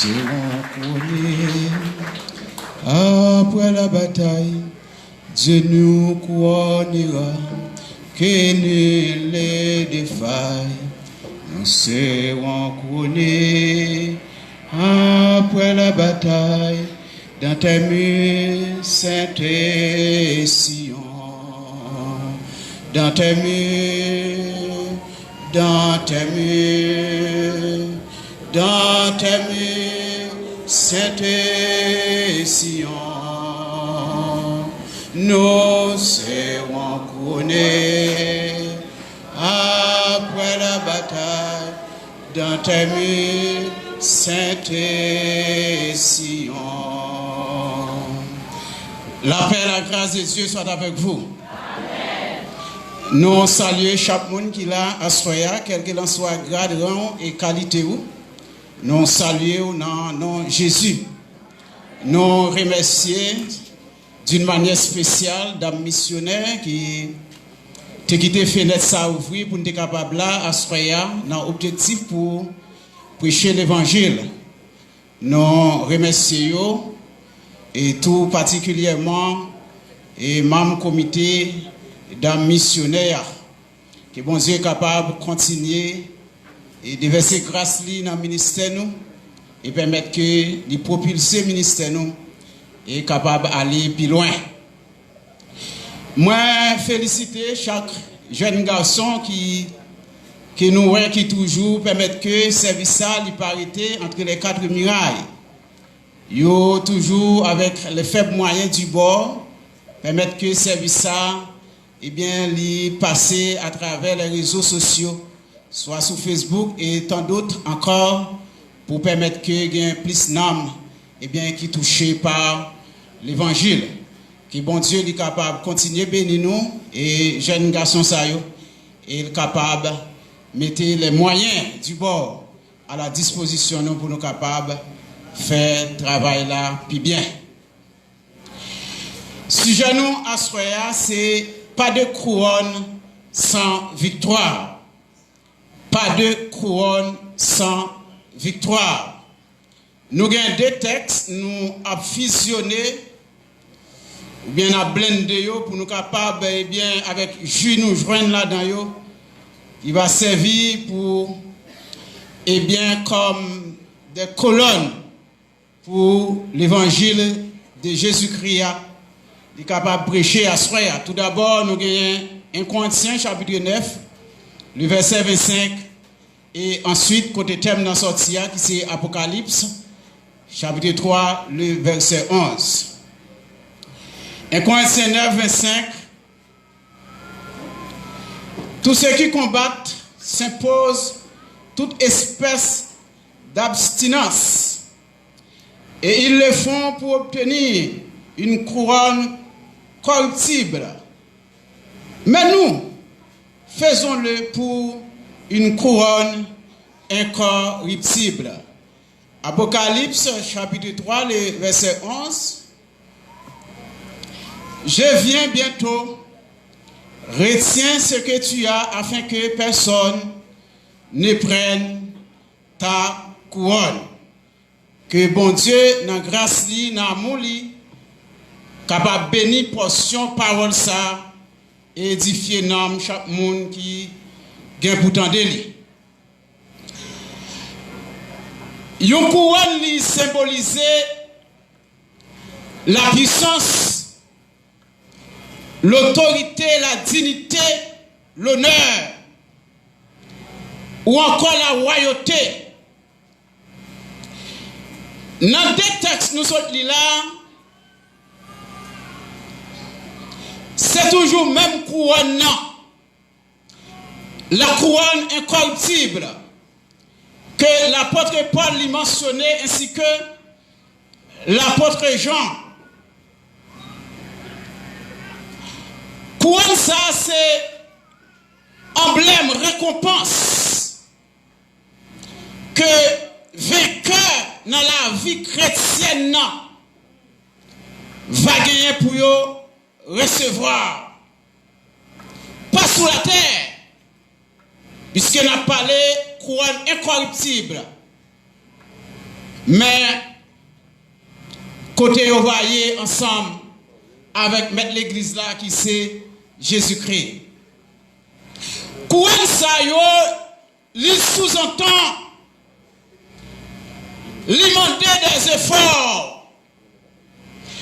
serons couronnés. Après la bataille, Dieu nous couronnera, que nul les défaille. Nous serons couronnés. Après la bataille, dans tes murs, Sainte Sion, dans tes murs, dans tes murs, dans tes murs, Sainte Sion, nous serons couronnés. Après la bataille, dans tes murs, Sainte Sion. La paix et la grâce de Dieu soient avec vous. Amen. Nous saluons chaque monde qui l'a à Soya, quel qu'il en soit grade, rang et qualité. Nous saluons dans nom de Jésus. Nous remercions d'une manière spéciale dame missionnaire qui a quitté fenêtre ça ouvrir pour nous être capable là à Soya dans l'objectif pour prêcher l'évangile. Nous remercions et tout particulièrement et membres comité d'un missionnaire que bon Dieu est capable de continuer et de verser grâce dans le ministère nous et permettre que de propulser le ministère nous et capable d'aller plus loin. Moi féliciter chaque jeune garçon qui toujours permettent que le service ça parité entre les quatre murailles. Yo toujours avec les faibles moyens du bord permettre que le service ça passer à travers les réseaux sociaux, soit sur Facebook et tant d'autres encore pour permettre que il y ait plus d'âmes qui touchés par l'évangile. Que bon Dieu est capable de continuer à bénir nous et jeunes garçons ça yo est capable mettre les moyens du bord à la disposition pour nous capables de faire travail là puis bien. Sujet nous à Soya, c'est pas de couronne sans victoire. Pas de couronne sans victoire. Nous avons deux textes, nous avons fusionné ou bien à blender pour nous capables avec jus nous joindre là-dedans. Il va servir pour, comme des colonnes pour l'évangile de Jésus-Christ. Il est capable de prêcher à soi. Tout d'abord, nous avons 1 Corinthiens chapitre 9, le verset 25. Et ensuite, côté thème dans sortie, qui c'est Apocalypse, chapitre 3, le verset 11. 1 Corinthiens 9, 25. Tous ceux qui combattent s'imposent toute espèce d'abstinence et ils le font pour obtenir une couronne corruptible. Mais nous, faisons-le pour une couronne incorruptible. Apocalypse chapitre 3, le verset 11. Je viens bientôt. Retiens ce que tu as afin que personne ne prenne ta couronne. Que bon Dieu, dans grâce li, dans amour li, capable bénir portion parole ça et édifier nom chaque monde qui gagne pourtant de lui. Yon couronne li symboliser la puissance, l'autorité, la dignité, l'honneur, ou encore la royauté. Dans des textes, nous sommes là, c'est toujours même couronne, la couronne incorruptible, que l'apôtre Paul lui mentionnait, ainsi que l'apôtre Jean. Couronne ça, c'est emblème, récompense que vainqueur dans la vie chrétienne va gagner pour recevoir. Pas sous la terre, puisqu'on a parlé couronne incorruptible. Mais, côté vous voyez ensemble avec mettre l'église là qui c'est Jésus-Christ. Couronne ça yo, il sous-entend, il demande des efforts,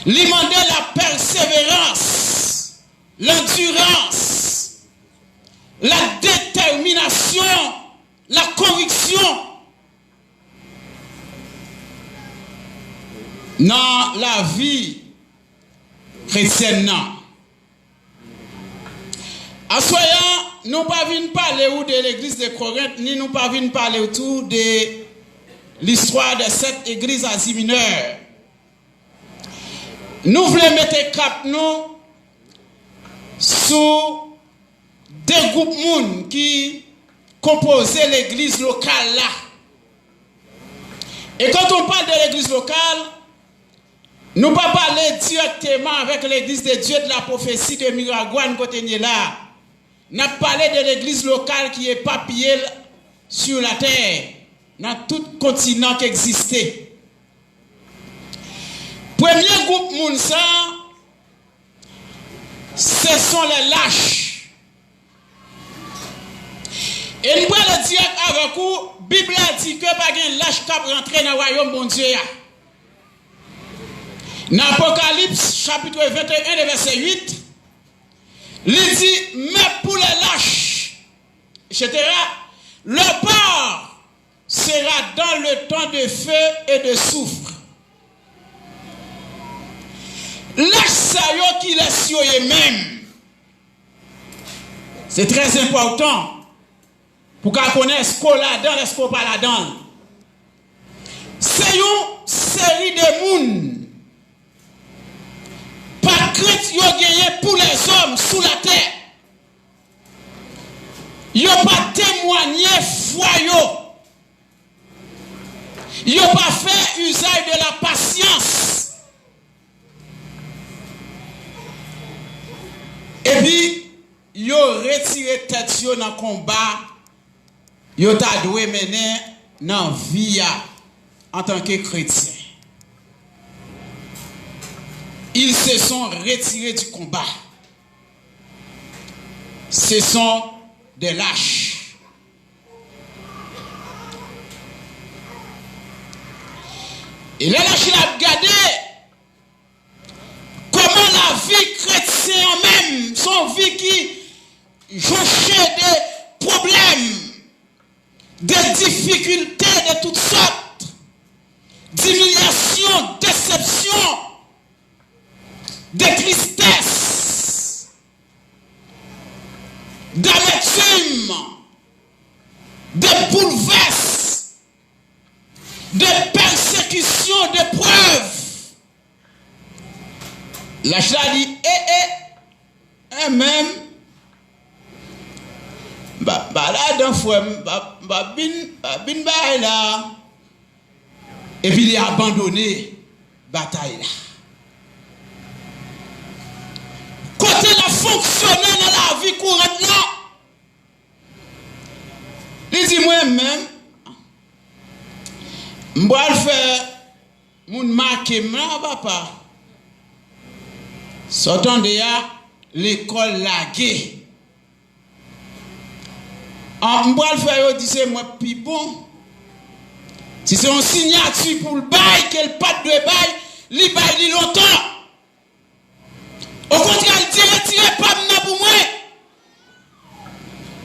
il demande la persévérance, l'endurance, la détermination, la conviction. Dans la vie chrétienne, non. En soyant, nous ne pas venir parler de l'église de Corinthe, ni nous pas venir parler autour de l'histoire de cette église Asie mineure. Nous voulons mettre cap nous sur des groupes monde qui composaient l'église locale là. Et quand on parle de l'église locale, nous ne pas parler directement avec l'église de Dieu de la prophétie de Miragouane côté là. Nous parlé de l'église locale qui est papillée sur la terre, dans tout continent qui existait. Premier groupe Mounsa, ce sont les lâches. Et nous allons dire avec vous, la Bible a dit que pas de lâche qui rentrer dans le royaume bon Dieu. Dans Apocalypse chapitre 21 verset 8, il dit, mais pour les lâches, etc., le port sera dans le temps de feu et de soufre. Lâche ça yo qui laisse yo même. C'est très important pour qu'on connaisse ce qu'on a dans, ce qu'on pas là-dedans. C'est une série de monde. Pas crainte yo gagné pour les hommes sous la terre. Yo pas témoigné foi yo. Yo pas fait usage de la patience. Et puis yo retiré tête yo dans combat. Yo t'a doué mener dans vie en tant que chrétien. Ils se sont retirés du combat. Ce sont des lâches. Et les lâches, il a regardé comment la vie chrétienne même, son vie qui jonchait des problèmes, des difficultés de toutes sortes, d'humiliation, déception, de tristesse, d'amertume, de bouleverse, de persécution, de preuves. La chla dit, même, là, d'un fois, bin là, et puis il a abandonné la bataille là. Côté la fonctionner dans la vie courante là, il dit moi-même, je vais faire mon marqué, papa. Sortant de là, l'école laguée. Je vais faire, dit c'est moi plus bon. Si c'est une signature pour le bail, quel pas de bail, il bail longtemps. Au contraire, il dit retirez pas maintenant pour moi.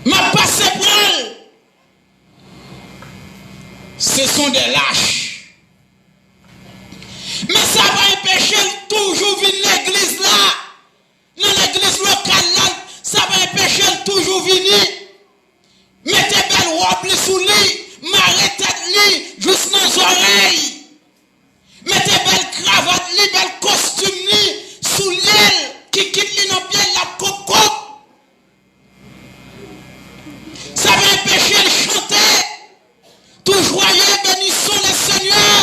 Ma passe pour elle. Ce sont des lâches. Mais ça va empêcher toujours venir l'église là. Dans l'église locale là, ça va empêcher toujours venir. Mettez belle robe sous lui, marrez tête lui, juste dans les oreilles. Mettez belle cravate lui, belle costume lui, sous l'aile, qui quitte lui dans bien la coco. Ça va empêcher de chanter. Tout joyeux, bénissons le Seigneur.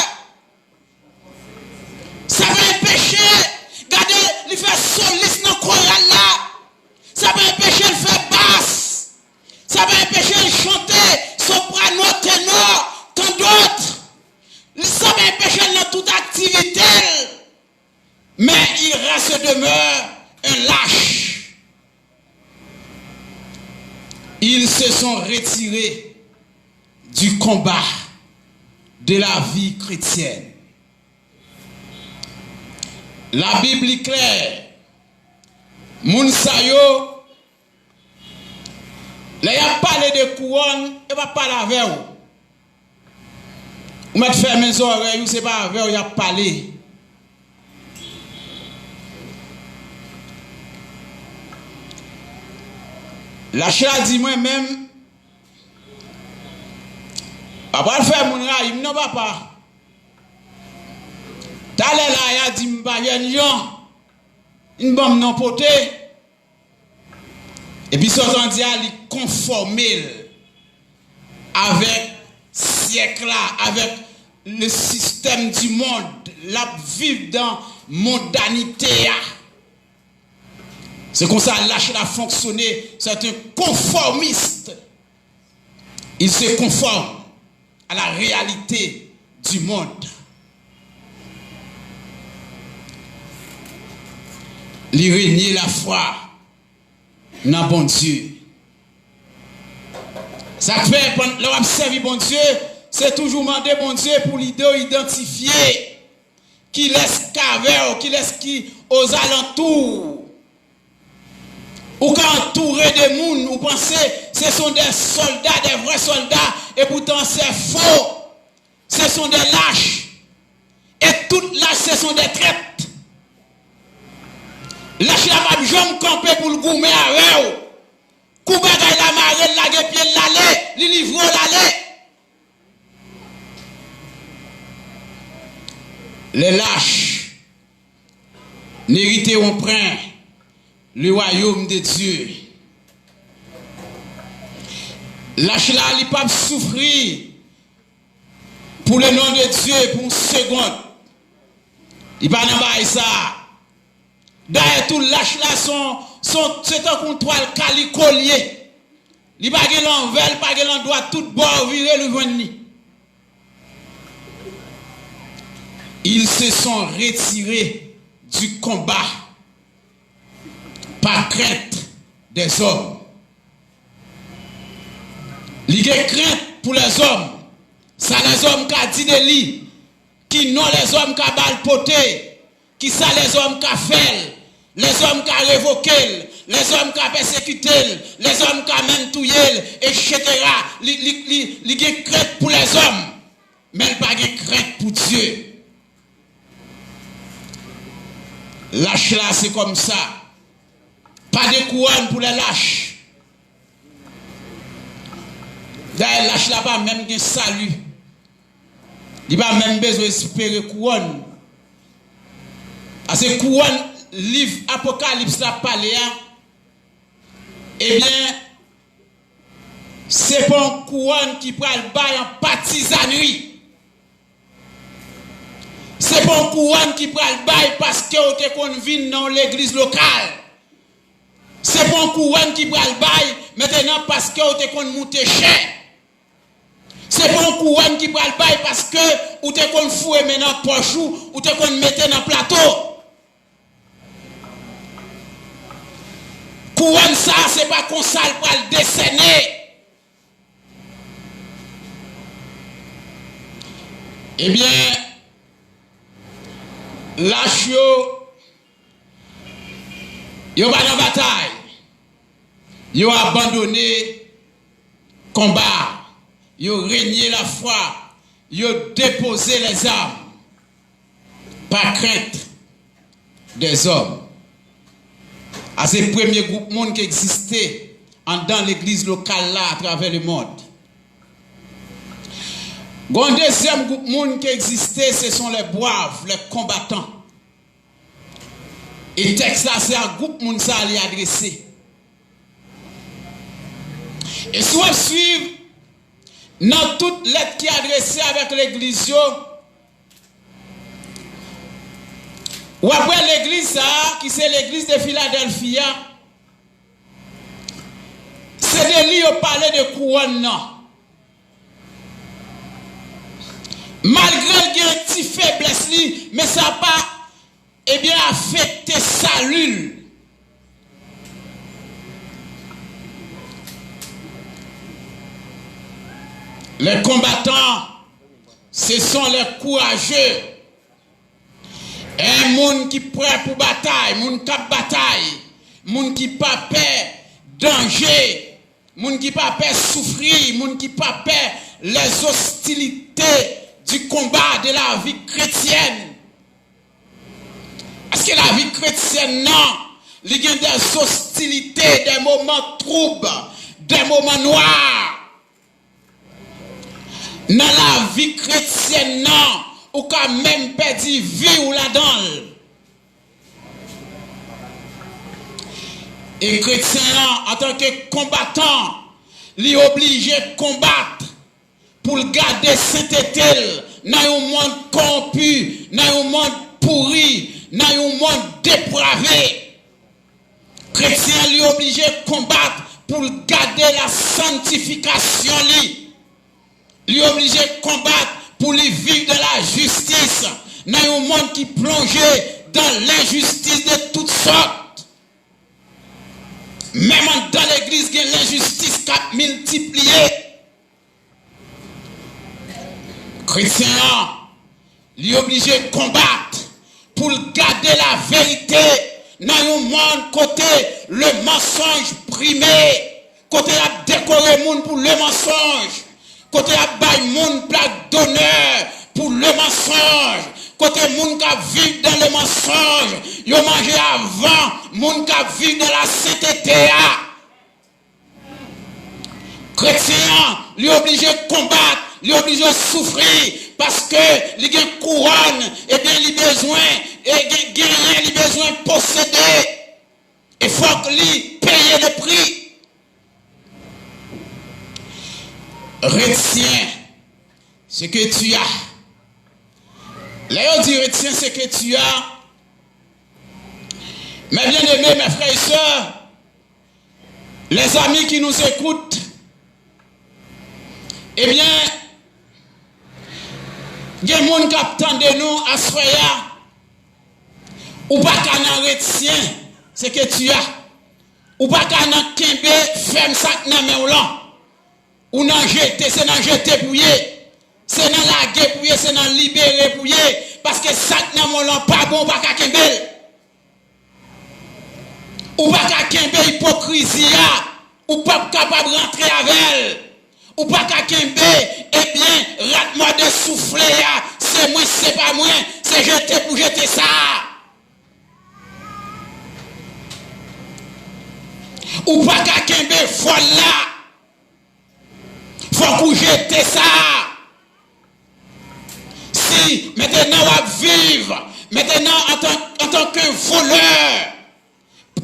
Ça va empêcher, regardez, il fait soliste dans le choral là. Ça va empêcher de faire basse. Ça va empêcher de chanter soprano, ténor, tant d'autres. Ça va se demeure un lâche. Ils se sont retirés du combat de la vie chrétienne. La Bible est claire. Moun sa yo, là y a parlé de couronne, et pas parler avec vous. Vous mettez fermé les oreilles, c'est pas avec vous, y a parlé. La chère dit moi-même, après faire mon raïm, non papa. T'allais là, il a dit, une bombe non potée. Et puis, ça on dit, il conformer avec siècle là, avec le système du monde, la vivre dans mondanité. C'est comme ça, lâche a fonctionné. C'est un conformiste. Il se conforme à la réalité du monde. Il renie la foi dans bon Dieu. Ça fait, l'homme servi bon Dieu, c'est toujours demander bon Dieu pour l'identifier. Qui laisse caver, qui laisse qui aux alentours. Ou quand entouré de monde, vous pensez ce sont des soldats, des vrais soldats, et pourtant c'est faux. Ce sont des lâches. Et toutes lâches, ce sont des traites. Lâche la pape, j'aime camper pour le gourmet avec vous. Couper la marée, la pied l'aller, les livres l'aller. Les lâches n'hériteront point le royaume de Dieu. Lâche là, il pas souffrir pour le nom de Dieu pour une seconde. Il pas n'en ça. D'ailleurs, tout lâche là c'est un contrôle calicolier. Il pas de l'envers, pas de l'endroit, tout bord virer le venir. Ils se sont retirés du combat par crainte des hommes. Il y a crainte pour les hommes. Ça les hommes qui ont dit de lui, qui n'ont les hommes qui ont balpoté, qui ça les hommes qui ont fait, les hommes qui ont révoqué, les hommes qui ont persécuté, les hommes qui ont même tué, etc. Il y a crainte pour les hommes, mais il n'y a pas de crainte pour Dieu. Lâche là, c'est comme ça. Pas de couronne pour les lâches. D'ailleurs, lâche là pas même de salut. Il n'y a pas même besoin d'espérer couronne. Parce que couronne, livre Apocalypse la parlé, eh bien, c'est pas une couronne qui prend le bail en partisanerie. C'est pas une couronne qui prend le bail parce que vous êtes convié dans l'église locale. C'est pas une couronne qui prend le bail maintenant parce que vous êtes monté cher. C'est pas une couronne qui prend le bail parce que vous êtes foué maintenant poche ou vous êtes mettre dans le plateau. Couronne ça, c'est pas qu'on ça pour le dessiner. Eh bien, lâche yo pas dans bataille. Yo abandonné combat. Yo régné la foi. Yo déposé les armes. Par crainte des hommes. À ces premiers groupes monde qui existaient dans l'église locale là à travers le monde. Un deuxième groupe monde qui existait, ce sont les braves, les combattants. Et texte là, c'est un groupe monde ça à adresser. Et si on suit dans toute lettre qui est adressée avec l'église, ou après l'église qui c'est l'église de Philadelphie, c'est de lui qui parlait de couronne. Malgré qu'il y a une petite faiblesse, mais ça n'a pas eh bien, affecter salut. Les combattants, ce sont les courageux. Un monde qui est prêt pour bataille, monde qui bataille, monde qui pas peur danger, monde qui pas peur souffrir, monde qui pas peur les hostilités du combat de la vie chrétienne. Parce que la vie chrétienne, non, il y a des hostilités, des moments troubles, des moments noirs. Dans la vie chrétienne, non, ou quand même perdu vie ou la donne. Et chrétien, en tant que combattant, il est obligé de combattre pour garder sainteté dans un monde corrompu, dans un monde pourri, dans un monde dépravé. Chrétien, il est obligé de combattre pour garder la sanctification. Il est obligé de combattre pour les vivre de la justice dans un monde qui plongeait dans l'injustice de toutes sortes. Même dans l'église, il y a l'injustice qui a multiplié. Chrétien, il est obligé de combattre pour garder la vérité dans un monde côté le mensonge primé, côté a décoré le monde pour le mensonge. Côté à bail monde plaque d'honneur pour le mensonge. Côté monde qui vit dans le mensonge, yo mangé avant, monde qui vit dans la sainteté. Chrétien, il est obligé de combattre, il est obligé de souffrir parce que il a une couronne et bien il a besoin et gagner, il a besoin de posséder. Il faut qu'il paye le prix. Retiens ce que tu as. Là, on dit retiens ce que tu as. Mes bien-aimés, mes frères et sœurs, les amis qui nous écoutent, eh bien, il y a des gens qui attendent de nous à soya, ou pas qu'à n'en retient ce que tu as, ou pas qu'à n'en kembe, ferme ça dans mes mains. Ou n'en jeter, c'est n'en jeter pour y. C'est n'en laguer pour y, c'est n'en libérer pour y. Parce que ça n'a pas bon, pas qu'à kembe. Ou pas qu'à kembe hypocrisie, ou pas capable de rentrer avec elle. Ou pas qu'à kembe, eh bien, rate-moi de souffler, c'est moi, c'est pas moi, c'est jeter pour jeter ça. Ou pas qu'à kembe folle là. Faut que jette ça. Si maintenant on va vivre, maintenant en tant que voleur,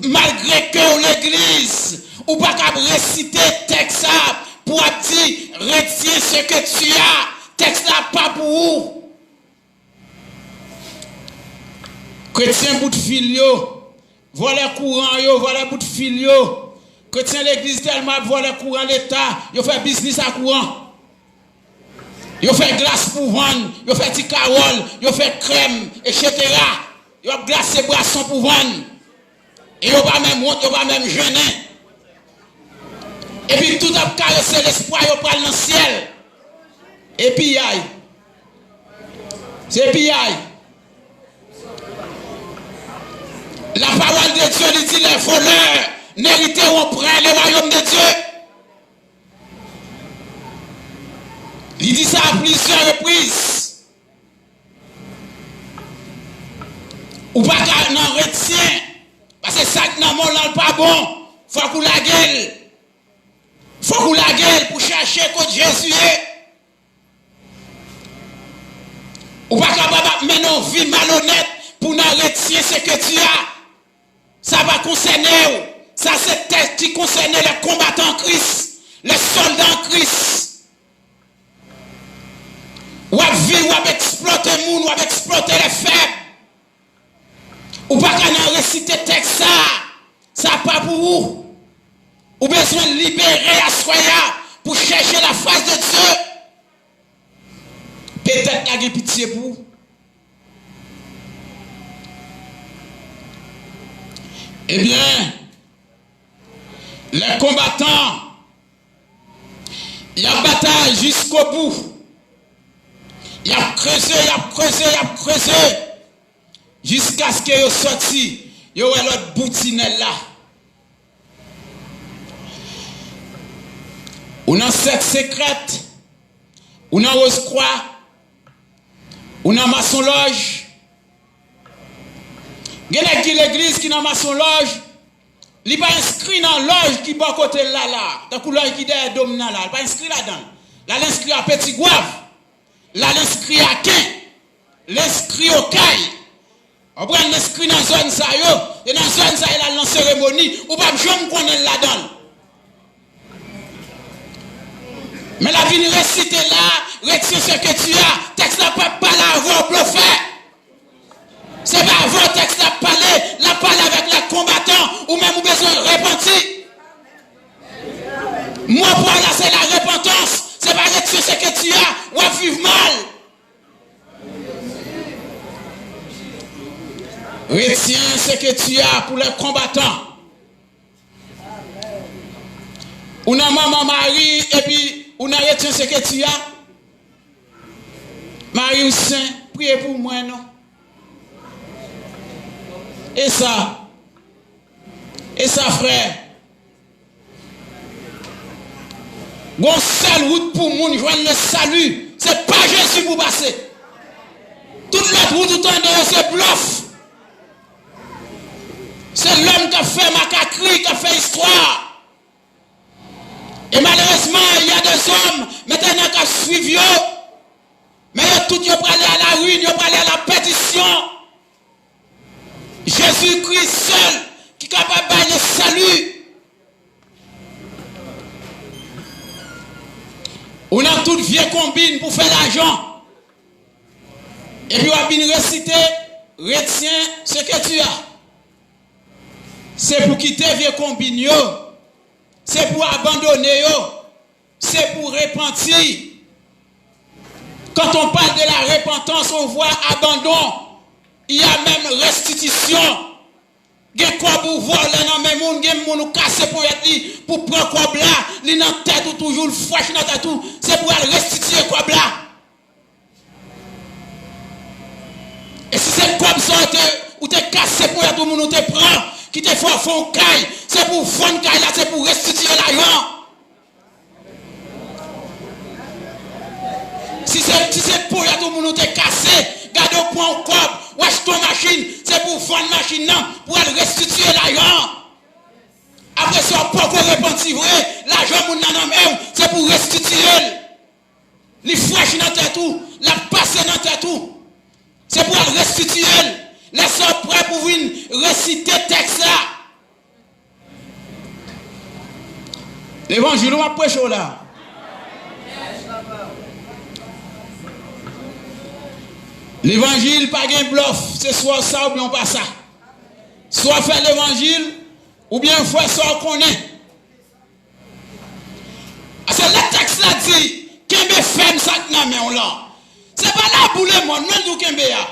malgré que l'église, ou pas qu'à réciter texte pour dire, retiens ce que tu as, texte là pas pour vous. Chrétien bout de fil voilà courant voilà bout de fil chrétien l'église tellement voilà courant l'état, yo fait business à courant. Yo fait glace pour vendre, yo fait petit carole, yo fait crème, etc. Yo glacé boisson pour vendre. Et yo pas même honte, yo pas même gêner. Et puis tout a caressé l'espoir, yo pral dans le ciel. Et puis aïe. C'est puis aïe. La parole de Dieu lui dit les voleurs n'hériteront point le royaume de Dieu. Il dit ça à plusieurs reprises. Ou pas qu'à n'en retient. Parce que ça n'a pas bon. Faut qu'on la gueule. Faut qu'on la gueule pour chercher que Jésus est. Ou pas qu'à mener une vie malhonnête pour n'en retirer ce que tu as. Ça va concerner. Ça c'est test qui concerne les combattants en Christ. Les soldats en Christ. Ou à vivre, ou à exploiter le monde, ou à exploiter les faibles. Ou pas qu'à réciter texte ça pas pour vous. Ou besoin de libérer à soya pour chercher la face de Dieu. Peut-être qu'il y a pitié pour vous. Eh bien, les combattants, il y a bataille jusqu'au bout. Il a creusé, jusqu'à ce qu'il sorti. Il y a l'autre boutinelle là. On a cette secrète, on a Rose-Croix, on a Maçon Loge. Il y a l'église qui est dans Maçon Loge. Il n'est pas inscrit dans loge qui est à côté là. Dans la loge qui est derrière Dom là. Il n'est pas inscrit là-dedans. Là, l'inscrit à Petit Gouave. Là, l'inscrit à Quin. L'inscrit au Caille. On prend l'inscrit dans la zone ça. Et dans la zone ça, il a la cérémonie. Ou pas jamais qu'on est là-dedans. Mais la vie réciter là, retire ce que tu as. Texte n'a pas parlé avant bluffé. C'est pas avant texte n'a parlé avec les combattants ou même besoin de repentir. Moi pour là c'est la repentance. C'est pas retirer ce que tu as ou vivre mal. Retiens ce que tu as pour les combattants. On a maman Marie et puis on a retenu ce que tu as. Marie ou Saint, priez pour moi, non? Et ça, frère. Bon seule route pour moun joindre le salut. C'est pas Jésus pour passer. Toute l'autre route tout en dehors, c'est bluff. C'est l'homme qui a fait macacri, qui a fait histoire. Et malheureusement, il y a des hommes maintenant qui suivent. Mais tout le monde aller à la ruine, ils aller à la pétition. Jésus-Christ seul qui est capable de le salut. On a toute vieille combine pour faire l'argent. Et puis on va bien réciter, retiens ce que tu as. C'est pour quitter vieille combine. C'est pour abandonner. C'est pour repentir. Quand on parle de la repentance, on voit abandon. Il y a même restitution. Il y a quoi pour voler dans le monde, il y a moun casser pour prendre quoi là, il dans tête ou toujours fâche dans tête tout, c'est pour restituer quoi là. Et si c'est comme ça ou te casser pour tout le monde te prend, qui te fait fond caille, c'est pour fond caille là, c'est pour restituer l'argent. Si c'est pour tout le monde te casser, garde au point au corps, wesh ton machine, c'est pour vendre machine non, pour restituer l'argent. Après ça, pour qu'on repentir vrai, l'argent moun nan même, c'est pour restituer. Les fraîches dans tête tout, la passer dans tête tout. C'est pour restituer. Laissez prêt pour venir réciter texte là. L'évangile, on va prêcher là. L'évangile, pas un bluff, c'est soit ça ou bien pas ça. Soit faire l'évangile, ou bien faire ça qu'on est. Parce que le texte là dit, Kembe ferme ça nan men là. C'est pas là pour le monde, non du Kembe ya.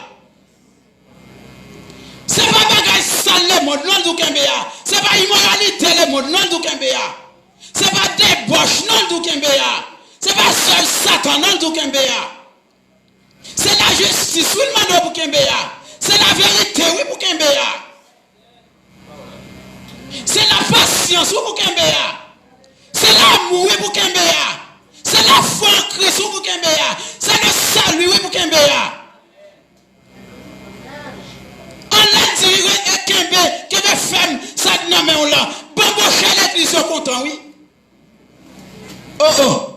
C'est pas bagay sale le monde, non du Kembe ya. C'est pas immoralité le monde, non du Kembe ya. C'est pas débauche, non du Kembe ya. C'est pas seul Satan, non du Kembe ya. C'est la justice, oui, le pour Kembéa. C'est la vérité, oui, pour Kembéa. C'est la patience, oui, pour Kembéa. C'est l'amour, oui, pour Kembéa. C'est la foi en Christ, oui, pour Kembéa. C'est le salut, oui, pour Kembéa. On l'a dit, Kembé femme, ça n'a pas là. Bambocher l'église, ils sont contents, oui. Oh.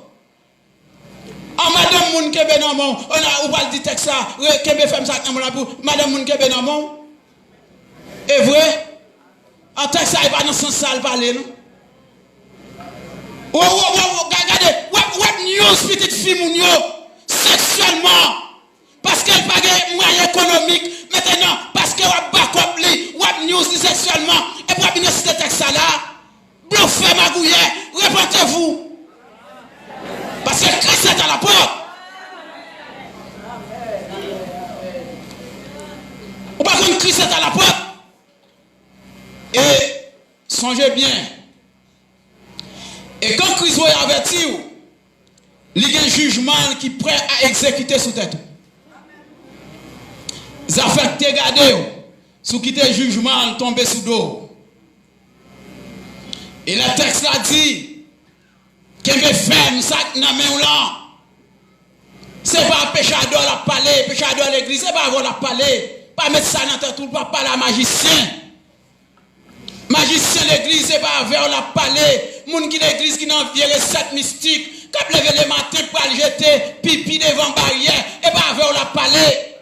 Ah, madame moun kebe nan mon, on a ou pas dit texte ça, kebe femme ça nan mon pour madame moun kebe nan mon. Et vrai? En texte ça il pas dans sens ça parler non. Regardez, web news petite fille moun yo sexuellement parce qu'elle pas de moyen économique maintenant parce que backup li web news sexuellement et pour bien citer texte ça là, bluffez magouillé, répentez-vous. Parce que Christ est à la porte. Ou pas que Christ est à la porte. Et songez bien. Et quand Christ va avertir, il y a un jugement qui est prêt à exécuter sous tête. Ça fait te garder, sous quitter le jugement, tomber sous dos. Et le texte là dit, qu'il veut faire ça dans la main là. C'est pas péchador la parler, péchador l'église, c'est pas avoir la parler. Pas mettre ça dans tout, pas parler à magicien. Magicien l'église, c'est pas avoir la parler. Moun qui l'église qui n'a viré cette mystique, qui a levé le matin pour aller jeter pipi devant barrière, et pas avoir la parler.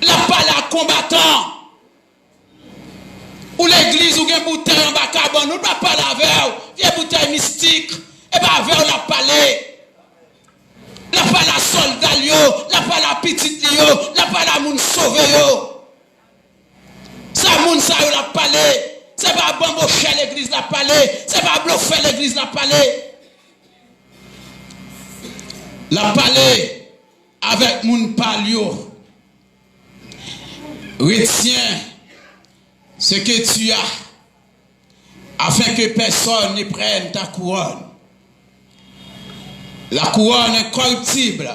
La parler à combattant. Ou l'église ou une bouteille en bas carbone, nous pas parler avec, une bouteille mystique, et pas avoir la parler. La parole à soldat, la parole à petit, la parole à moun sauvé. Ça moun ça la parole. C'est pas bambocher l'église la parole. C'est pas bluffer l'église la parole. La parole avec moun palio. Retiens ce que tu as afin que personne ne prenne ta couronne. La couronne incorruptible.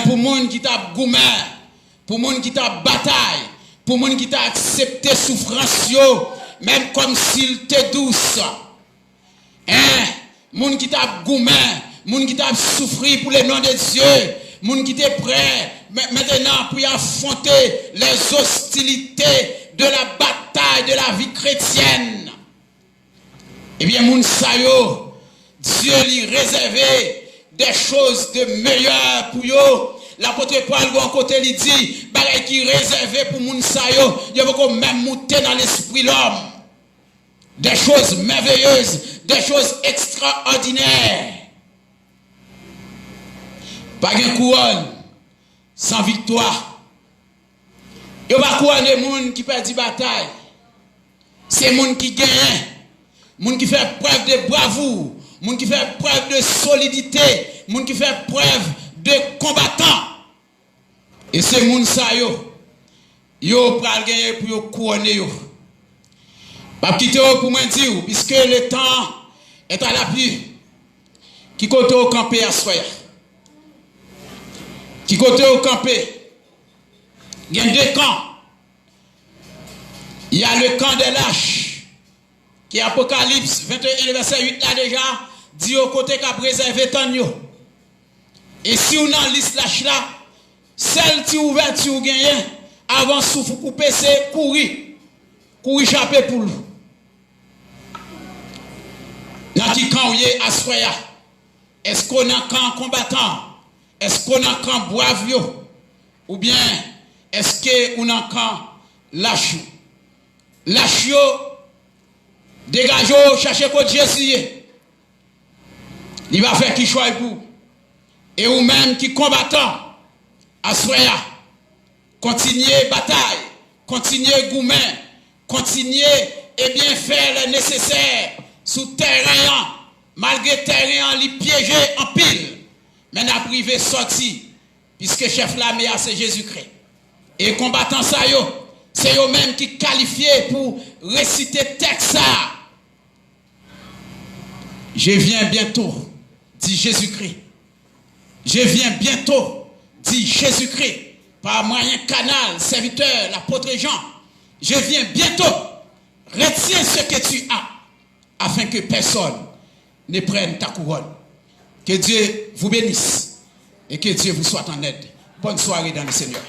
Pour les gens qui t'a goumé, pour les gens qui t'a bataille, pour les gens qui t'a accepté souffrance, même comme s'il était douce. Les gens qui t'a goumé, les gens qui t'a souffri pour le nom de Dieu, les gens qui étaient prêts maintenant pour affronter les hostilités de la bataille de la vie chrétienne. Eh bien, les gens Dieu lui réservé des choses de meilleures pour eux. L'apôtre Paul, de côté, lui dit, bagay qui réservé pour moun sa yo, il faut même monter dans l'esprit l'homme. Des choses merveilleuses, des choses extraordinaires. Pas de couronne sans victoire. Il n'y a pas de couronne de moun qui perd la bataille. C'est moun qui gagne, moun qui fait preuve de bravoure. Moun qui fait preuve de solidité, moun qui fait preuve de combattant. Et c'est moun sa yo pral gagner pour yo couronner yo. Pas quitter pour moi dire puisque le temps est à l'appui. Qui côté au camper à soya. Qui côté au camper. Il y a deux camps. Il y a le camp des lâches qui est Apocalypse 21 verset 8 là déjà. Dit au côté qu'a préservé tant yo. Et si on a liste lâche là, celle qui ouverture gagne avant souffle couper c'est courir chapé pour lui. Dans qui camp y est assoya. Est-ce qu'on a camp combattant? Est-ce qu'on a camp brave ou bien est-ce qu'on a camp lâche? Lâche yo dégage chercher côté Jésus. Il va faire qui choisit pour. Et ou même qui combattant, assoya, continuez bataille, continuez gourmet, continuez et bien faire le nécessaire sous terrain, malgré terrain, les piéger en pile. Mais n'a privé sorti, puisque chef l'armée c'est Jésus-Christ. Et combattant ça c'est eux même qui qualifiés pour réciter texte ça. Je viens bientôt. Dit Jésus-Christ. Je viens bientôt, dit Jésus-Christ, par moyen canal, serviteur, l'apôtre Jean. Je viens bientôt. Retiens ce que tu as, afin que personne ne prenne ta couronne. Que Dieu vous bénisse et que Dieu vous soit en aide. Bonne soirée dans le Seigneur.